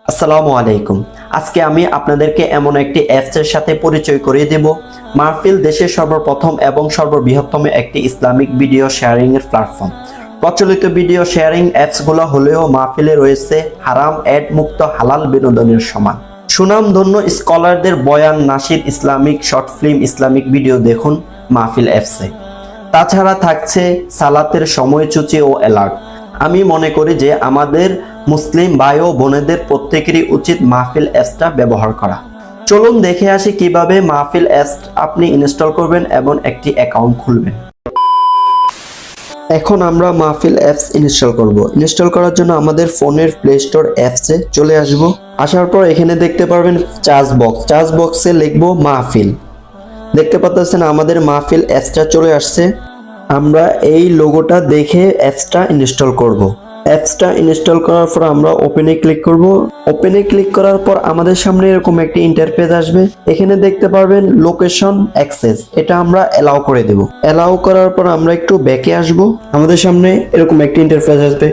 আসসালামু আলাইকুম। আজকে আমি আপনাদেরকে এমন একটি অ্যাপসের সাথে পরিচয় করিয়ে দেব। মাহফিল দেশের সর্বপ্রথম এবং সর্ববৃহত্তম একটি ইসলামিক ভিডিও শেয়ারিং এর প্ল্যাটফর্ম। প্রচলিত ভিডিও শেয়ারিং অ্যাপসগুলো হলেও মাহফিলে রয়েছে হারাম অ্যাড মুক্ত হালাল বিনোদনের সমান। সুনামধন্য স্কলারদের বয়ান, nasheed, Islamic short film, Islamic video দেখুন মাহফিল অ্যাপসে। তাছাড়া থাকছে সালাতের সময়সূচি ও অ্যালার্ট। আমি মনে করি যে আমাদের মুসলিম ভাই ও বোনেদের প্রত্যেকেরই উচিত মাহফিল অ্যাপসটা ব্যবহার করা। চলুন দেখে আসি কিভাবে মাহফিল অ্যাপস আপনি ইনস্টল করবেন এবং একটি অ্যাকাউন্ট খুলবেন। এখন আমরা মাহফিল অ্যাপস ইনস্টল করব। ইনস্টল করার জন্য আমাদের ফোনের প্লে স্টোর অ্যাপসে চলে আসব। আসার পর এখানে দেখতে পারবেন চার্জ বক্সে লিখব মাহফিল। দেখতে পাচ্ছেন আমাদের মাহফিল অ্যাপসটা চলে আসছে। আমরা এই লোগোটা দেখে অ্যাপসটা ইনস্টল করব। অ্যাপসটা ইনস্টল করার পর আমরা ওপেনে ক্লিক করব। ওপেনে ক্লিক করার পর আমাদের সামনে এরকম একটি ইন্টারফেস আসবে। এখানে দেখতে পারবেন লোকেশন অ্যাক্সেস, এটা আমরা অ্যালাউ করে দেব। অ্যালাউ করার পর আমরা একটু ব্যাকে আসব। আমাদের সামনে এরকম একটি ইন্টারফেস আসবে।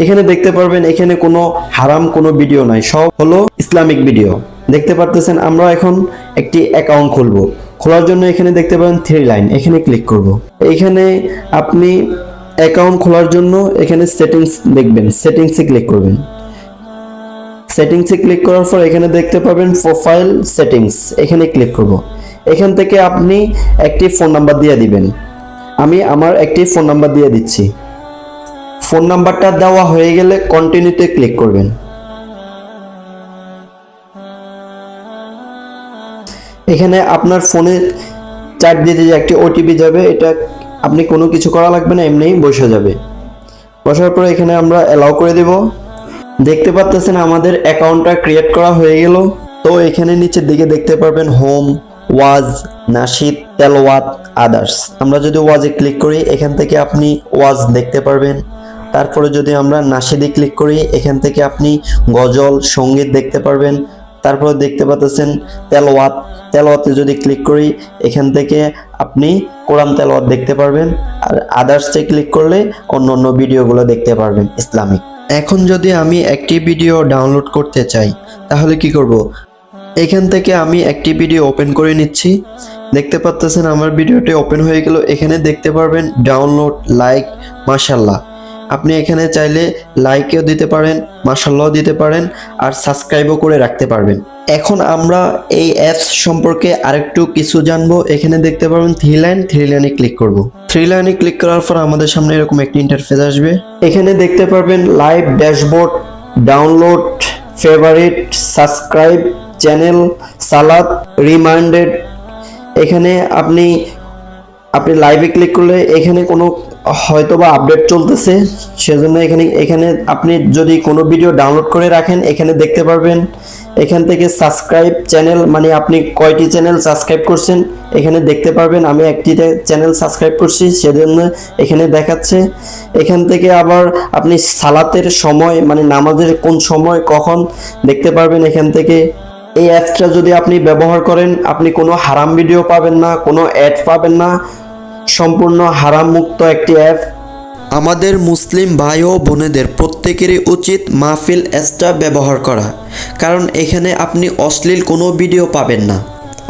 এখানে দেখতে পারবেন এখানে কোনো হারাম কোনো ভিডিও নাই, সব হলো ইসলামিক ভিডিও। দেখতে পারতেছেন আমরা এখন একটি অ্যাকাউন্ট খুলবো। খোলার জন্য এখানে দেখতে পাবেন 3 লাইন, এখানে ক্লিক করব। এখানে আপনি অ্যাকাউন্ট খোলার জন্য এখানে সেটিংস দেখবেন, সেটিংসে ক্লিক করবেন। সেটিংসে ক্লিক করার পর এখানে দেখতে পাবেন প্রোফাইল সেটিংস, এখানে ক্লিক করব। এখান থেকে আপনি একটি ফোন নাম্বার দিয়ে দিবেন। আমি আমার একটি ফোন নাম্বার দিয়ে দিচ্ছি। ফোন নাম্বারটা দেওয়া হয়ে গেলে কন্টিনিউতে ক্লিক করবেন। এখানে আপনার ফোনে চার্জ দিতে যে একটি ওটিপি যাবে, এটা আপনি কোনো কিছু করা লাগবে না, এমনিই বসে যাবে। বসার পর এখানে আমরা অ্যালাউ করে দেব। দেখতে পাচ্ছেন আমাদের অ্যাকাউন্টটা ক্রিয়েট করা হয়ে গেল। তো এখানে নিচের দিকে দেখতে পারবেন হোম, ওয়াজ, নাশিদ, তেলাওয়াত, আদার্স। আমরা যদি ওয়াজে ক্লিক করি এখান থেকে আপনি ওয়াজ দেখতে পারবেন। তারপরে যদি আমরা নাশিদে ক্লিক করি এখান থেকে আপনি গজল, সঙ্গীত দেখতে পারবেন। তারপরে দেখতে পাচ্ছেন তেলাওয়াতে যদি ক্লিক করি এখান থেকে আপনি কোরআন তেলাওয়াত দেখতে পারবেন। আর আদার্সে ক্লিক করলে অন্য ভিডিওগুলো দেখতে পারবেন ইসলামিক। এখন যদি আমি একটি ভিডিও ডাউনলোড করতে চাই তাহলে কি করব? এখান থেকে আমি একটি ভিডিও ওপেন করে নিচ্ছি। দেখতে পাচ্ছেন আমার ভিডিওটি ওপেন হয়ে গেল। এখানে দেখতে পারবেন ডাউনলোড, লাইক, মাশাআল্লাহ। আপনি এখানে চাইলে লাইকও দিতে পারেন, মাশাআল্লাহও দিতে পারেন, আর সাবস্ক্রাইবও করে রাখতে পারবেন। এখন আমরা এই অ্যাপস সম্পর্কে আরেকটু কিছু জানবো। এখানে দেখতে পারবেন 3 লাইনে ক্লিক করব। 3 লাইনে ক্লিক করার পর আমাদের সামনে এরকম একটি ইন্টারফেস আসবে। এখানে দেখতে পারবেন live, dashboard, download, favourite, subscribe, channel, সালাত, রিমাইন্ডেড। এখানে আপনি লাইভে ক্লিক করলে এখানে কোনো হয়তোবা আপডেট চলতেছে, সেজন্য এখানে আপনি যদি কোনো ভিডিও ডাউনলোড করে রাখেন এখানে দেখতে পারবেন। এখান থেকে সাবস্ক্রাইব চ্যানেল, মানে আপনি কয়টি চ্যানেল সাবস্ক্রাইব করছেন এখানে দেখতে পারবেন। আমি একটি চ্যানেল সাবস্ক্রাইব করছি, সেজন্য এখানে দেখাচ্ছে। এখান থেকে আবার আপনি সালাতের সময়, মানে নামাজের কোন সময় কখন দেখতে পারবেন এখান থেকে। এই অ্যাপসটা যদি আপনি ব্যবহার করেন আপনি কোনো হারাম ভিডিও পাবেন না, কোনো অ্যাড পাবেন না, সম্পূর্ণ হারাম মুক্ত একটি অ্যাপ। আমাদের মুসলিম ভাই ও বোনেদের প্রত্যেকেরই উচিত মাহফিল অ্যাপসটা ব্যবহার করা, কারণ এখানে আপনি অশ্লীল কোনো ভিডিও পাবেন না।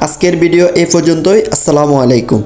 আজকের ভিডিও এই পর্যন্তই। আসসালামু আলাইকুম।